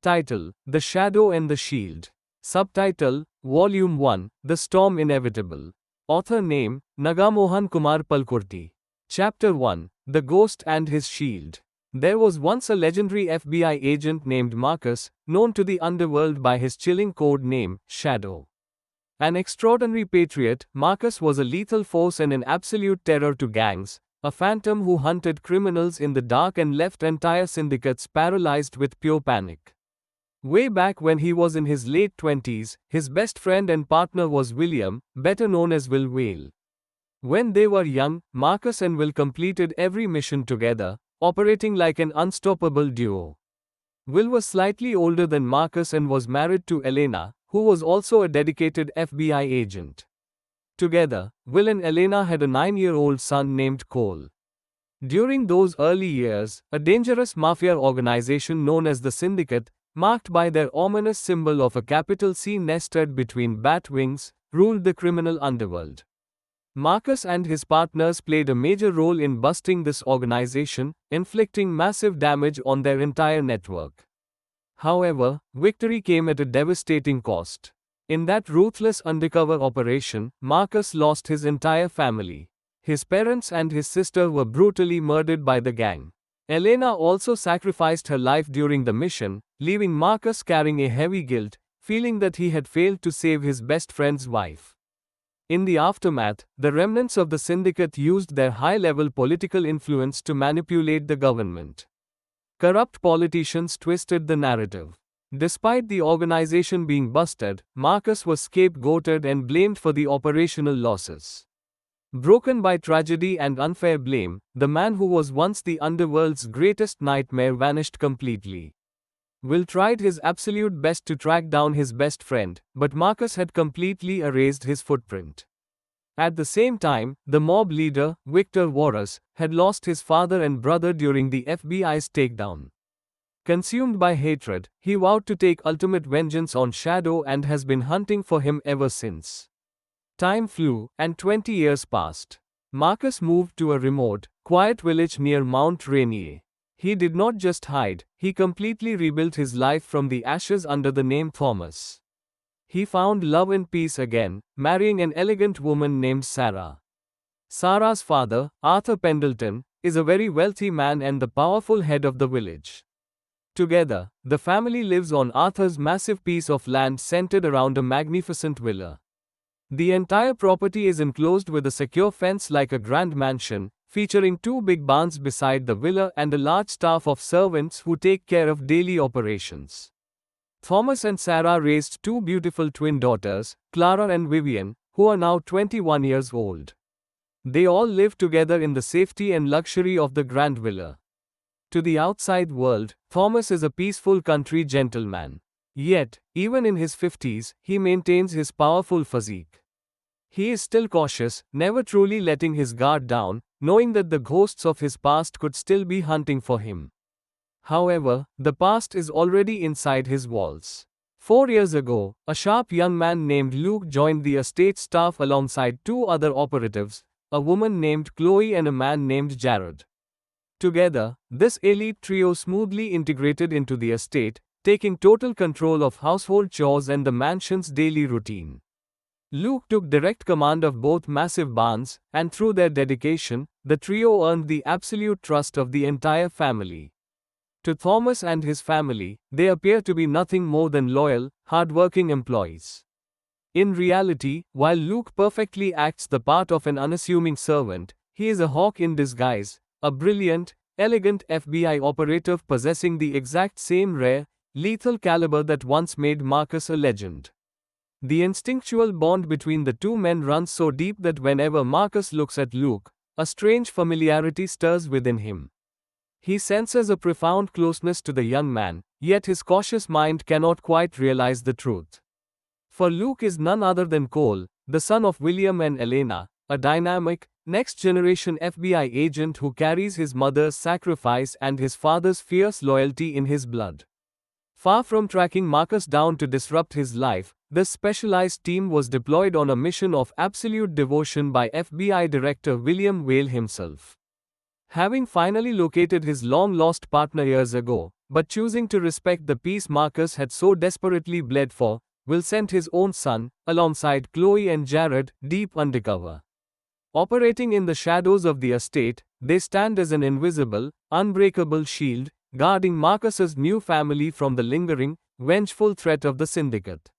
Title: The Shadow and the Shield. Subtitle: Volume 1, The Storm Inevitable. Author name: Nagamohan Kumar Palakurthy. Chapter 1, The Ghost and His Shield. There was once a legendary FBI agent named Marcus, known to the underworld by his chilling code name, Shadow. An extraordinary patriot, Marcus was a lethal force and an absolute terror to gangs, a phantom who hunted criminals in the dark and left entire syndicates paralyzed with pure panic. Way back when he was in his late 20s, his best friend and partner was William, better known as Will Whale. When they were young, Marcus and Will completed every mission together, operating like an unstoppable duo. Will was slightly older than Marcus and was married to Elena, who was also a dedicated FBI agent. Together, Will and Elena had a 9-year-old son named Cole. During those early years, a dangerous mafia organization known as the Syndicate, marked by their ominous symbol of a capital C nested between bat wings, ruled the criminal underworld. Marcus and his partners played a major role in busting this organization, inflicting massive damage on their entire network. However, victory came at a devastating cost. In that ruthless undercover operation, Marcus lost his entire family. His parents and his sister were brutally murdered by the gang. Elena also sacrificed her life during the mission, leaving Marcus carrying a heavy guilt, feeling that he had failed to save his best friend's wife. In the aftermath, the remnants of the syndicate used their high-level political influence to manipulate the government. Corrupt politicians twisted the narrative. Despite the organization being busted, Marcus was scapegoated and blamed for the operational losses. Broken by tragedy and unfair blame, the man who was once the underworld's greatest nightmare vanished completely. Will tried his absolute best to track down his best friend, but Marcus had completely erased his footprint. At the same time, the mob leader, Victor Warras, had lost his father and brother during the FBI's takedown. Consumed by hatred, he vowed to take ultimate vengeance on Shadow and has been hunting for him ever since. Time flew, and 20 years passed. Marcus moved to a remote, quiet village near Mount Rainier. He did not just hide, he completely rebuilt his life from the ashes under the name Thomas. He found love and peace again, marrying an elegant woman named Sarah. Sarah's father, Arthur Pendleton, is a very wealthy man and the powerful head of the village. Together, the family lives on Arthur's massive piece of land centered around a magnificent villa. The entire property is enclosed with a secure fence like a grand mansion, featuring 2 big barns beside the villa and a large staff of servants who take care of daily operations. Thomas and Sarah raised 2 beautiful twin daughters, Clara and Vivian, who are now 21 years old. They all live together in the safety and luxury of the grand villa. To the outside world, Thomas is a peaceful country gentleman. Yet, even in his 50s, he maintains his powerful physique. He is still cautious, never truly letting his guard down, knowing that the ghosts of his past could still be hunting for him. However, the past is already inside his walls. 4 years ago, a sharp young man named Luke joined the estate staff alongside 2 other operatives, a woman named Chloe and a man named Jared. Together, this elite trio smoothly integrated into the estate, taking total control of household chores and the mansion's daily routine. Luke took direct command of both massive barns, and through their dedication, the trio earned the absolute trust of the entire family. To Thomas and his family, they appear to be nothing more than loyal, hard-working employees. In reality, while Luke perfectly acts the part of an unassuming servant, he is a hawk in disguise, a brilliant, elegant FBI operative possessing the exact same rare, lethal caliber that once made Marcus a legend. The instinctual bond between the 2 men runs so deep that whenever Marcus looks at Luke, a strange familiarity stirs within him. He senses a profound closeness to the young man, yet his cautious mind cannot quite realize the truth. For Luke is none other than Cole, the son of William and Elena, a dynamic, next-generation FBI agent who carries his mother's sacrifice and his father's fierce loyalty in his blood. Far from tracking Marcus down to disrupt his life, this specialized team was deployed on a mission of absolute devotion by FBI Director William Whale himself. Having finally located his long-lost partner years ago, but choosing to respect the peace Marcus had so desperately bled for, Will sent his own son, alongside Chloe and Jared, deep undercover. Operating in the shadows of the estate, they stand as an invisible, unbreakable shield, guarding Marcus's new family from the lingering, vengeful threat of the Syndicate.